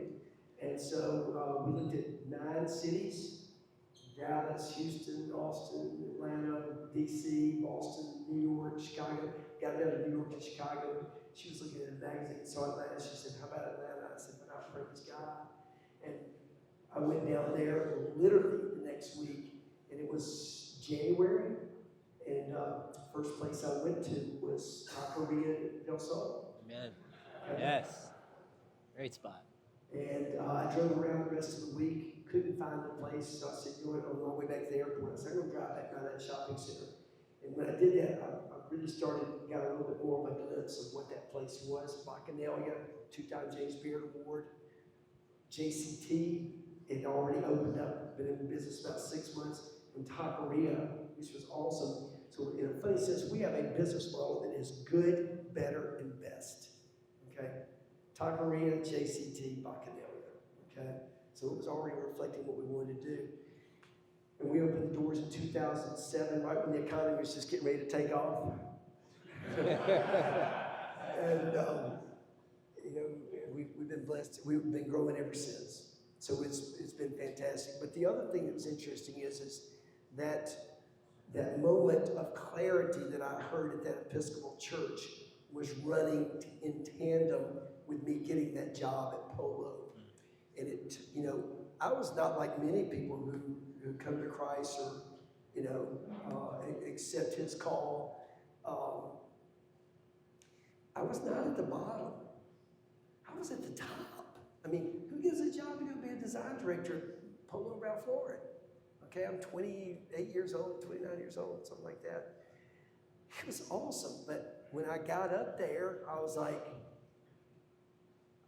and so we looked at 9 cities: Dallas, Houston, Austin, Atlanta, DC, Boston, New York, Chicago. Got down to New York and Chicago. She was looking at a magazine, saw Atlanta. She said, how about Atlanta? I said, but I praise God. And I went down there literally the next week, and it was January, and first place I went to was Taqueria del Sol. Amen. Yes. Great spot. And I drove around the rest of the week, couldn't find the place, so I said, you know what, on my way back to the airport, I said, I'm going to drive back around that shopping center. And when I did that, I really got a little bit more of a glimpse of what that place was. Bacchanalia, 2-time James Beard Award. JCT, it had already opened up, been in business about 6 months. And Taqueria, which was awesome. So in a funny sense, we have a business model that is good, better, and best. Okay? Taqueria, JCT, Bacchanalia. Okay? So it was already reflecting what we wanted to do. And we opened the doors in 2007, right when the economy was just getting ready to take off. And, you know, we've been blessed. We've been growing ever since. So it's been fantastic. But the other thing that was interesting is that moment of clarity that I heard at that Episcopal church was running in tandem with me getting that job at Polo. And it, you know, I was not like many people who come to Christ or, you know, accept his call. I was not at the bottom. I was at the top. I mean, who gives a job to go be a design director at Polo Ralph Lauren? Okay, I'm 28 years old, 29 years old, something like that. It was awesome, but when I got up there, I was like,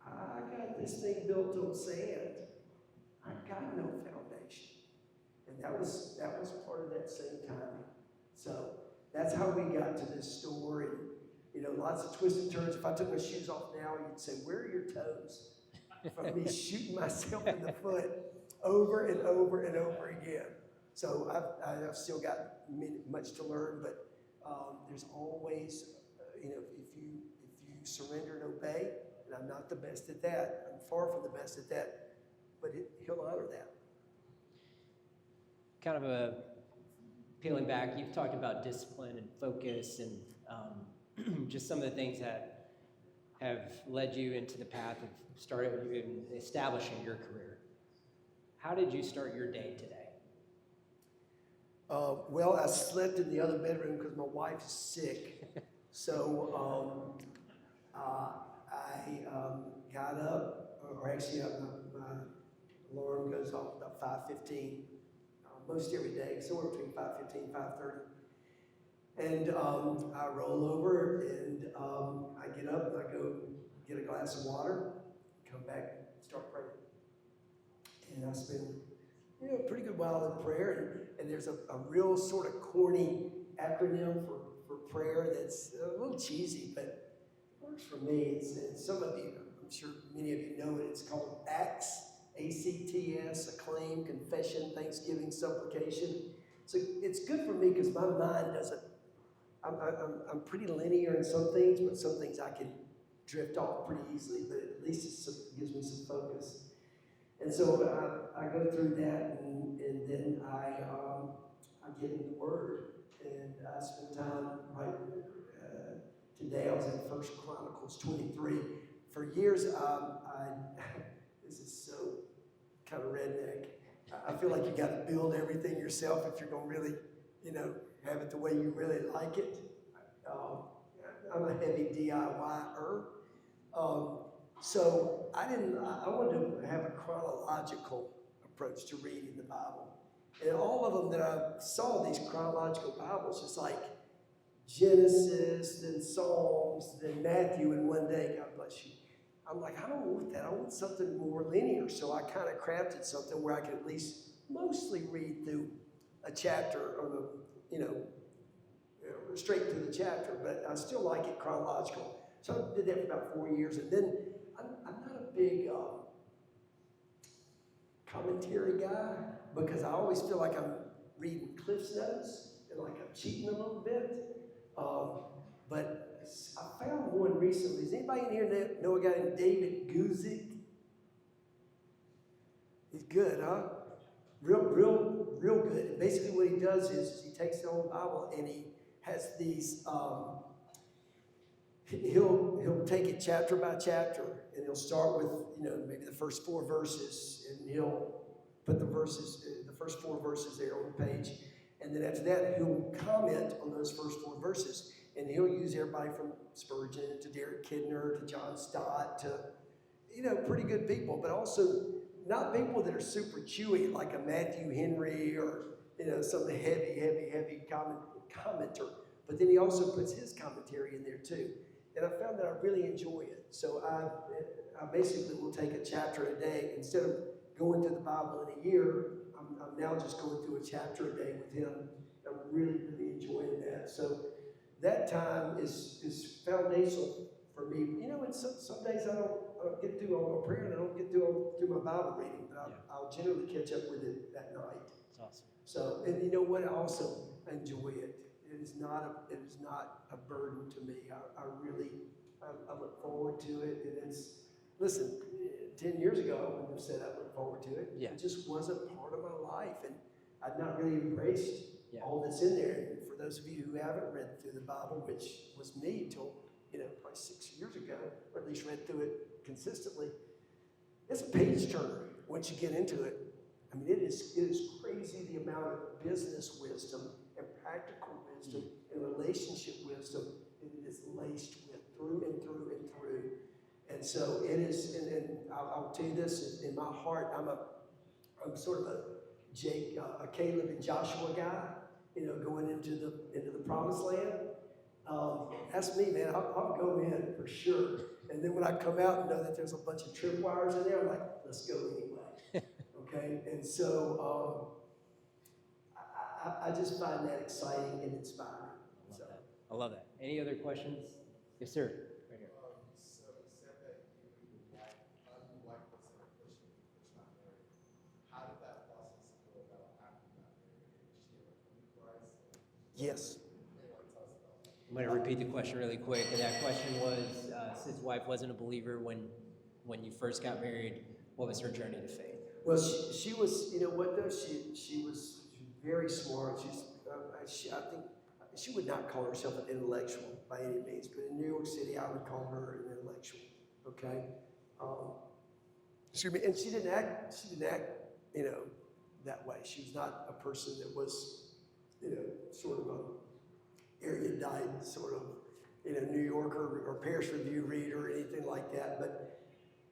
I got this thing built on sand. I got no foundation. And that was part of that same timing. So that's how we got to this store, and you know, lots of twists and turns. If I took my shoes off now, you'd say, where are your toes? From me shooting myself in the foot over and over and over again. So I've still got much to learn, but there's always, you know, if you surrender and obey, and I'm not the best at that, I'm far from the best at that, but he'll honor that. Kind of peeling back, you've talked about discipline and focus and just some of the things that have led you into the path of establishing your career. How did you start your day today? Well, I slept in the other bedroom because my wife's sick. So I got up, or actually my alarm goes off about 5:15 most every day, somewhere between 5:15 and 5:30. And I roll over and I get up and I go get a glass of water, come back, start praying. And I spend, you know, a pretty good while in prayer. And there's a real sort of corny acronym for prayer that's a little cheesy, but it works for me. It's some of you, I'm sure many of you know it. It's called ACTS, ACTS, acclaim, confession, thanksgiving, supplication. So it's good for me because my mind doesn't, I'm pretty linear in some things, but some things I can drift off pretty easily, but at least it gives me some focus. And so I go through that, and then I get in the Word, and I spend time, right, today I was in 1 Chronicles 23. For years, this is so kind of redneck. I feel like you got to build everything yourself if you're going to really, you know, have it the way you really like it. I'm a heavy DIYer. So I wanted to have a chronological approach to reading the Bible. And all of them that I saw, these chronological Bibles, it's like Genesis, then Psalms, then Matthew in one day, God bless you. I'm like, I don't want that. I want something more linear. So I kind of crafted something where I could at least mostly read through a chapter on a, you know, straight through the chapter, but I still like it chronological. So I did that for about 4 years, and then I'm not a big commentary guy because I always feel like I'm reading Cliff's Notes and like I'm cheating a little bit. But I found one recently. Does anybody in here know a guy named David Guzik? He's good, huh? Real good. And basically what he does is he takes the whole Bible and he has these, he'll take it chapter by chapter and he'll start with, maybe the first 4 verses and he'll put the first 4 verses there on the page. And then after that, he'll comment on those first 4 verses. And he'll use everybody from Spurgeon to Derek Kidner to John Stott to, pretty good people, but also not people that are super chewy like a Matthew Henry or, some heavy commenter. But then he also puts his commentary in there too. And I found that I really enjoy it. So I basically will take a chapter a day. Instead of going through the Bible in a year, I'm now just going through a chapter a day with him. I'm really enjoying that. So that time is foundational for me. And some days I don't get through all my prayer and I don't get through my Bible reading, but I'll generally catch up with it that night. That's awesome. So, and you know what? I also enjoy it. It is not a burden to me. I look forward to it. And listen, 10 years ago, I wouldn't have said I look forward to it. Yeah. It just wasn't part of my life. And I'd not really embraced all that's in there. And for those of you who haven't read through the Bible, which was me till, probably 6 years ago, or at least read through it consistently, it's a page turner once you get into it. I mean, it is crazy the amount of business wisdom and practical wisdom and relationship wisdom it is laced with through and through and through. And so it is, and I'll tell you this, in my heart, I'm sort of a Caleb and Joshua guy, going into the promised land. That's me, man. I'll go in for sure. And then when I come out and know that there's a bunch of tripwires in there, I'm like, let's go anyway. Okay? And so I just find that exciting and inspiring. I love that. Any other questions? Yes, sir. Right here. So you said that you like the person first not married. How did that process go about after you got married? Did she ever come to Christ? Yes. Anyone tell us about that? I'm going to repeat the question really quick. And that question was, Sid's wife wasn't a believer when you first got married. What was her journey to faith? Well, she was, what though? She was very smart. I think she would not call herself an intellectual by any means, but in New York City, I would call her an intellectual. Okay. Excuse me. And she didn't act, that way. She was not a person that was, sort of a erudite, sort of, New Yorker or Paris Review reader or anything like that. But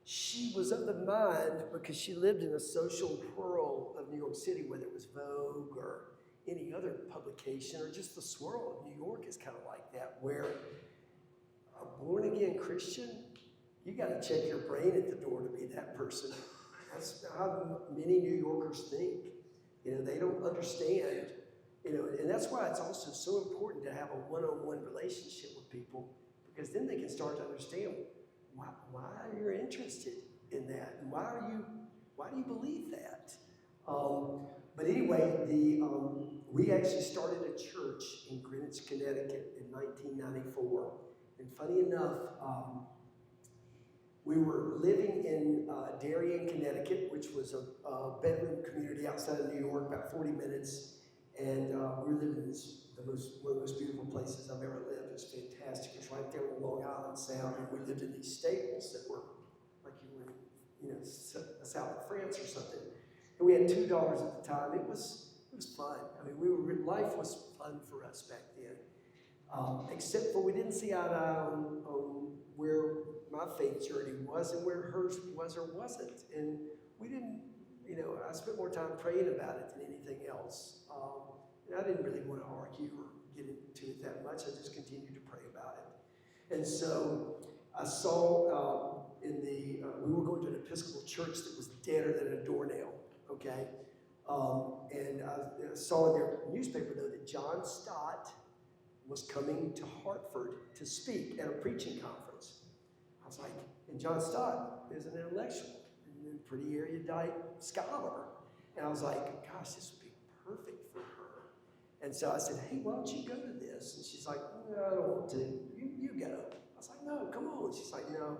she was of the mind because she lived in a social whirl of New York City, whether it was Vogue or any other publication or just the swirl of New York is kind of like that, where a born-again Christian, you got to check your brain at the door to be that person. That's how many New Yorkers think. They don't understand, and that's why it's also so important to have a one-on-one relationship with people, because then they can start to understand why you're interested in that, and why do you believe that? But anyway, we actually started a church in Greenwich, Connecticut in 1994. And funny enough, we were living in Darien, Connecticut, which was a bedroom community outside of New York, about 40 minutes. And we were living in one of the most beautiful places I've ever lived. It was fantastic. It's right there on Long Island Sound. And we lived in these stables that were like you were in, south of France or something. And we had 2 daughters at the time. It was fun. I mean, life was fun for us back then. Except for we didn't see eye to eye on where my faith journey was and where hers was or wasn't. And we didn't, I spent more time praying about it than anything else. And I didn't really want to argue or get into it that much. I just continued to pray about it. And so I saw we were going to an Episcopal church that was deader than a doornail. Okay, and I saw in their newspaper though that John Stott was coming to Hartford to speak at a preaching conference. I was like, and John Stott is an intellectual and a pretty erudite scholar. And I was like, gosh, this would be perfect for her. And so I said, hey, why don't you go to this? And she's like, no, I don't want to. You go. I was like, no, come on. She's like, no,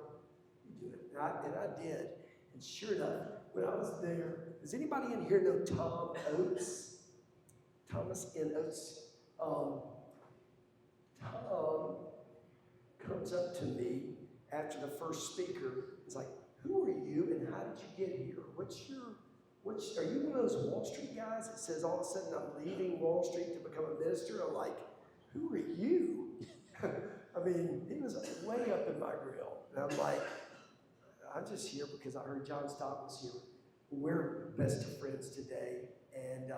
you do it. And I did. And sure enough, when I was there, does anybody in here know Tom Oates? Thomas N. Oates. Tom comes up to me after the first speaker. He's like, who are you and how did you get here? Are you one of those Wall Street guys that says all of a sudden I'm leaving Wall Street to become a minister? I'm like, who are you? I mean, he was way up in my grill. And I'm like, I'm just here because I heard John Stott was here. We're best of friends today. And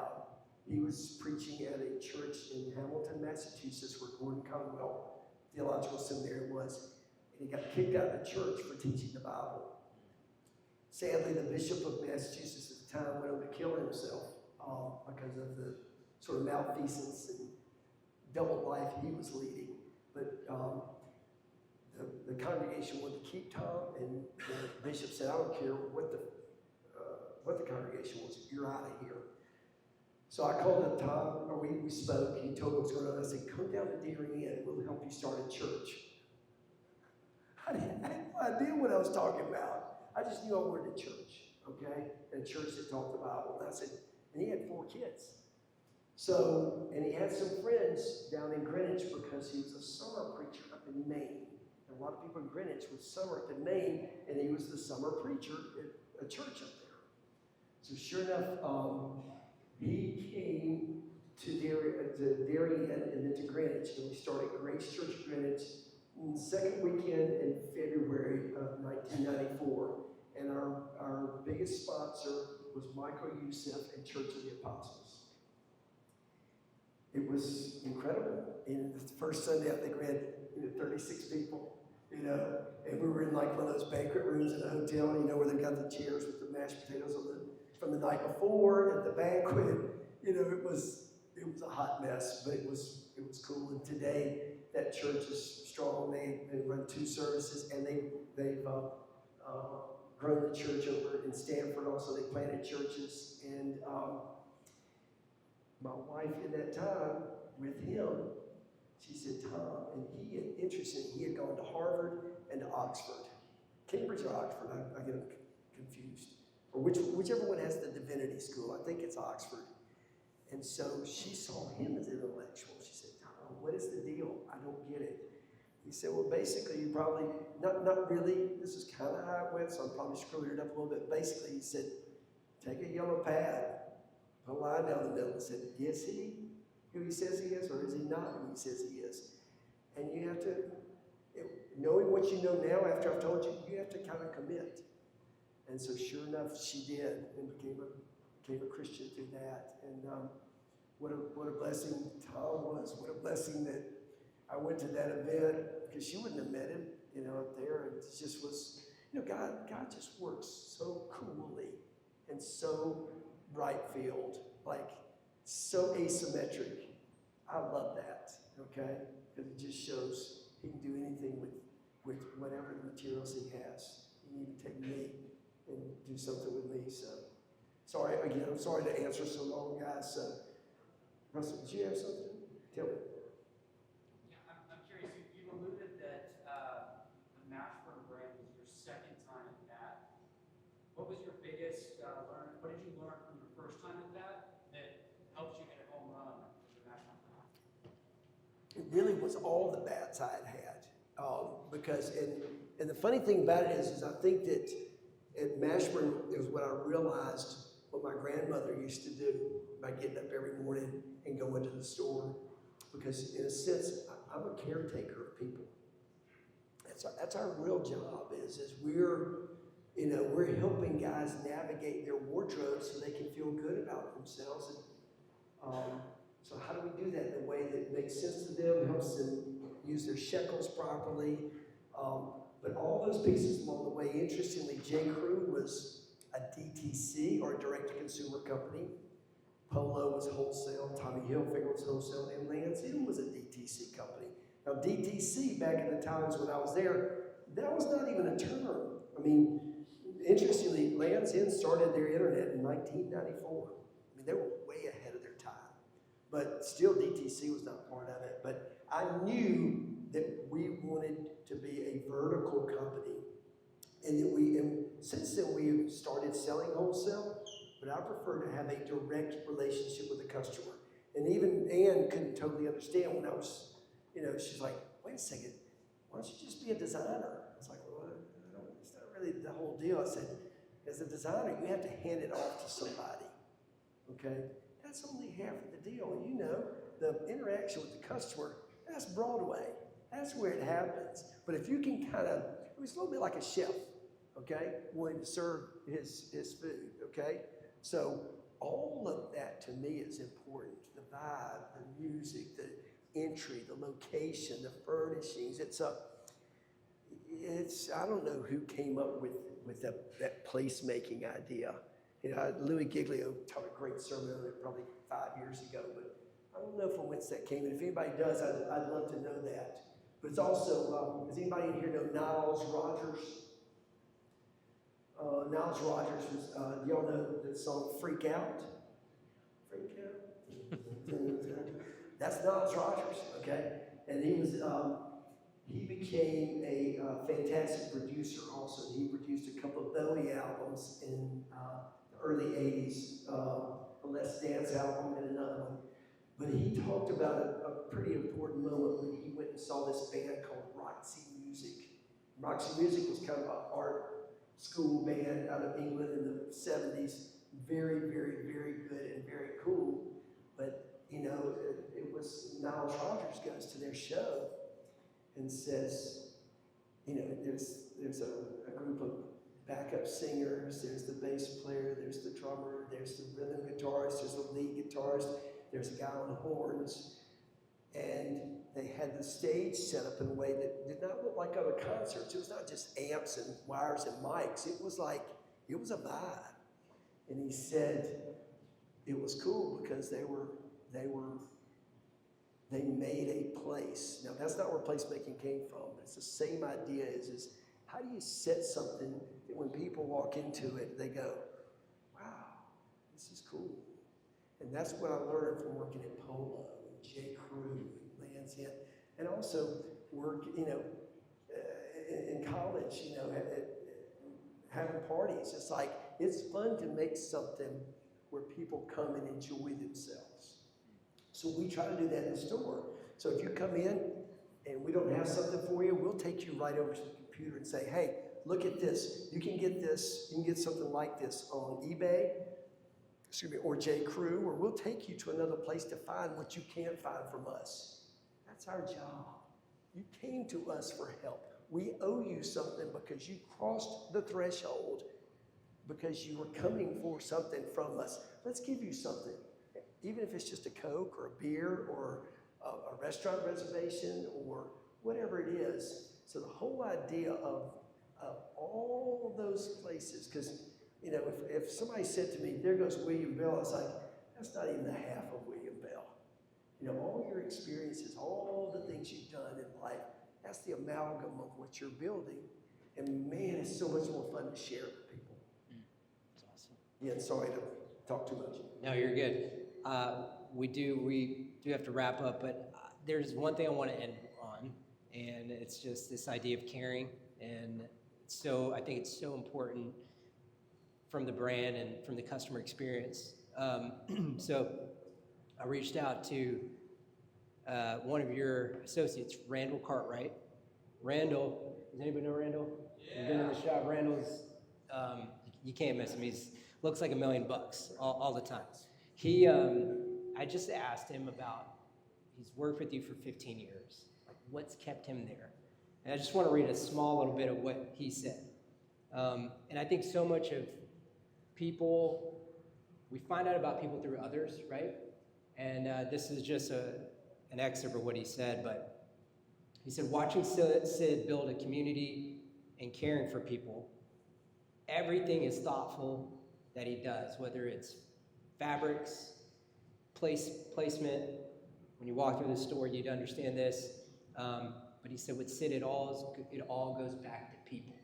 he was preaching at a church in Hamilton, Massachusetts, where Gordon Conwell Theological Seminary was. And he got kicked out of the church for teaching the Bible. Sadly, the bishop of Massachusetts at the time went on to kill himself because of the sort of malfeasance and double life he was leading. But the congregation wanted to keep Tom, and the bishop said, I don't care what the congregation wants, you're out of here. So I called up Tom, or we spoke, he told me what's going on. I said, come down to Darien, we'll help you start a church. I had no idea what I was talking about. I just knew I wanted a church, okay? And a church that taught the Bible. And I said, and he had 4 kids. So, and he had some friends down in Greenwich because he was a summer preacher up in Maine. And a lot of people in Greenwich would summer up in Maine, and he was the summer preacher at a church up there. So sure enough, he came to Darien and then to Greenwich, and we started Grace Church Greenwich the second weekend in February of 1994. And our biggest sponsor was Michael Youssef and Church of the Apostles. It was incredible. And the first Sunday, I think we had 36 people, and we were in like one of those banquet rooms in a hotel, where they've got the chairs with the mashed potatoes from the night before at the banquet. It was a hot mess, but it was cool. And today, that church is strong. They run 2 services, and they've grown the church over in Stanford. Also, they planted churches. And my wife, in that time with him, she said, Tom, and he had gone to Harvard and to Oxford, Cambridge or Oxford. I get them confused. Or whichever one has the divinity school. I think it's Oxford. And so she saw him as an intellectual. She said, Tom, what is the deal? I don't get it. He said, well, basically, you probably, not really, this is kind of how it went, so I'm probably screwing it up a little bit. Basically, he said, take a yellow pad, put a line down the middle and said, is he who he says he is, or is he not who he says he is? And you have to, knowing what you know now after I've told you, you have to kind of commit. And so sure enough, she did, and became a Christian through that. And what a blessing Tom was. What a blessing that I went to that event, because she wouldn't have met him, up there. And it just was, God just works so coolly and so right field, like so asymmetric. I love that, okay? Because it just shows he can do anything with whatever the materials he has. He can even take me and do something with me. So, I'm sorry to answer so long, guys. So, Russell, did you have something? Tell me. Yeah, I'm curious. You've alluded that the Mashburn brand was your second time at that. What was your biggest learn? What did you learn from your first time at that helped you hit a home run with the Mashburn? It really was all the bats I had had. Because, and the funny thing about it is I think that at Mashburn, it was what I realized what my grandmother used to do by getting up every morning and going to the store. Because in a sense, I'm a caretaker of people. That's our real job is we're helping guys navigate their wardrobes so they can feel good about themselves. And, so how do we do that in a way that makes sense to them, helps them use their shekels properly? But all those pieces along the way, interestingly, J. Crew was a DTC, or a direct-to-consumer company. Polo was wholesale, Tommy Hilfiger was wholesale, and Lands End was a DTC company. Now DTC, back in the times when I was there, that was not even a term. I mean, interestingly, Lands End started their internet in 1994. I mean, they were way ahead of their time. But still, DTC was not part of it. But I knew that we wanted to be a vertical company. And since then, we started selling wholesale, but I prefer to have a direct relationship with the customer. And even Ann couldn't totally understand when I was, she's like, wait a second, why don't you just be a designer? I was like, well, it's not really the whole deal. I said, as a designer, you have to hand it off to somebody, okay? That's only half of the deal. The interaction with the customer, that's Broadway. That's where it happens. But if you can it's a little bit like a chef, okay, wanting to serve his food, okay? So all of that to me is important. The vibe, the music, the entry, the location, the furnishings. I don't know who came up with that placemaking idea. Louis Giglio taught a great sermon on it probably 5 years ago, but I don't know from whence that came. And if anybody does, I'd love to know that. But it's also, does anybody in here know Niles Rogers? Niles Rogers was, do y'all know the song Freak Out? Freak Out? That's Niles Rogers, okay? And he became a fantastic producer also. He produced a couple of Bowie albums in the early 80s, the Let's Dance album and another one. But he talked about a pretty important moment when he went and saw this band called Roxy Music. Roxy Music was kind of an art school band out of England in the 70s. Very, very, very good and very cool. But, it was Niles Rogers goes to their show and says, there's a group of backup singers, there's the bass player, there's the drummer, there's the rhythm guitarist, there's the lead guitarist, there's a guy on horns, and they had the stage set up in a way that did not look like other concerts. It was not just amps and wires and mics. It was a vibe. And he said it was cool because they made a place. Now that's not where placemaking came from, but it's the same idea is how do you set something that when people walk into it, they go, wow, this is cool. And that's what I learned from working at Polo, and J. Crew, and Lands End, and also work, in college, having parties. It's like, it's fun to make something where people come and enjoy themselves. So we try to do that in the store. So if you come in and we don't have something for you, we'll take you right over to the computer and say, hey, look at this. You can get this, you can get something like this on eBay, or J. Crew, or we'll take you to another place to find what you can't find from us. That's our job. You came to us for help. We owe you something because you crossed the threshold, because you were coming for something from us. Let's give you something. Even if it's just a Coke or a beer or a restaurant reservation or whatever it is. So the whole idea of all those places, because if somebody said to me, there goes William Bell, I was like, that's not even the half of William Bell. All your experiences, all the things you've done in life, that's the amalgam of what you're building. And man, it's so much more fun to share with people. That's awesome. Yeah, sorry to talk too much. No, you're good. We do have to wrap up, but there's one thing I want to end on, and it's just this idea of caring. And so I think it's so important from the brand and from the customer experience. So I reached out to one of your associates, Randall Cartwright. Randall, does anybody know Randall? Yeah. You've been in the shop. Randall's, you can't miss him. He's looks like $1 million all the time. I just asked him about, he's worked with you for 15 years. Like, what's kept him there? And I just want to read a small little bit of what he said. And I think so much of people, we find out about people through others, right? And this is just an excerpt of what he said, but he said, watching Sid build a community and caring for people, everything is thoughtful that he does, whether it's fabrics, placement. When you walk through the store, you'd understand this. But he said, with Sid, it all goes back to people.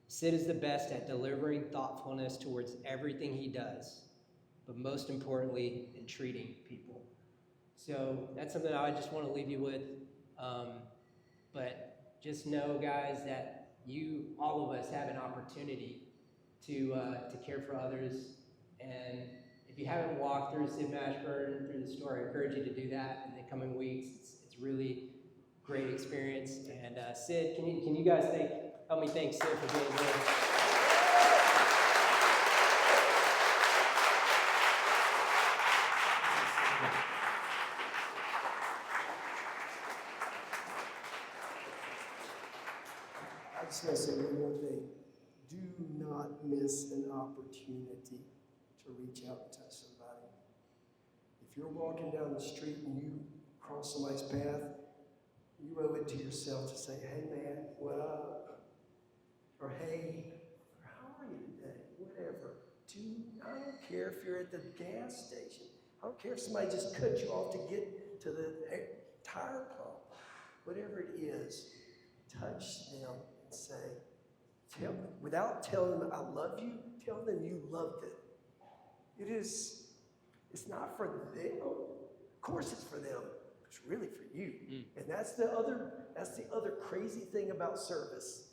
Sid is the best at delivering thoughtfulness towards everything he does, but most importantly, in treating people. So that's something I just want to leave you with. But just know, guys, that all of us, have an opportunity to care for others. And if you haven't walked through Sid Mashburn, through the store, I encourage you to do that in the coming weeks. It's really great experience. And Sid, can you guys help me thank Sid for being here? I just want to say one more thing. Do not miss an opportunity to reach out and touch somebody. If you're walking down the street and you cross somebody's path, you owe it to yourself to say, hey man, what up? Or hey, how are you today? Whatever. I don't care if you're at the gas station. I don't care if somebody just cut you off to get to the tire pump. Whatever it is, touch them and say, without telling them I love you, tell them you love them. It's not for them. Of course it's for them. It's really for you. And that's the other crazy thing about service.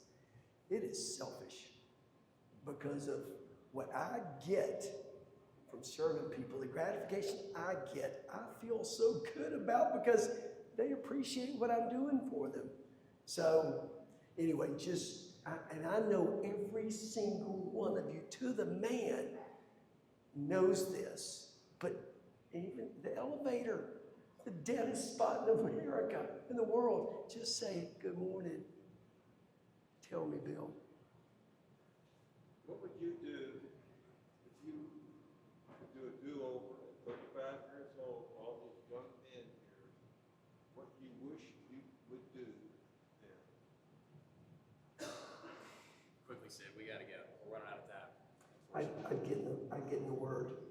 It is selfish because of what I get from serving people, the gratification I get, I feel so good about because they appreciate what I'm doing for them. So anyway, and I know every single one of you to the man knows this, but even the elevator, the deadest spot in America, in the world, just say, good morning. Tell me, Bill. What would you do if you could do a do-over at 35 years old, all these young men here? What you wish you would do then? Quickly, Sid, we gotta go. We're running out of time. I'd get in the Word,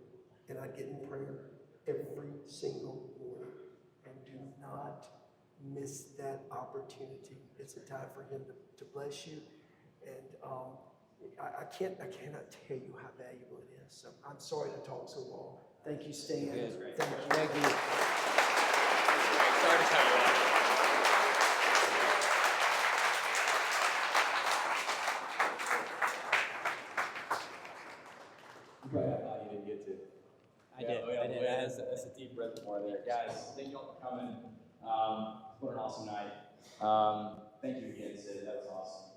and I'd get in prayer every single morning. And do not miss that opportunity. It's a time for Him to bless you. And I cannot tell you how valuable it is. So I'm sorry to talk so long. Thank you, Stan. Thank you. Sorry to cut you off. You probably have a lot you didn't get to. I did. That's a deep reservoir there. Guys, thank you all for coming. It's been an awesome night. Thank you again, Sid. That was awesome.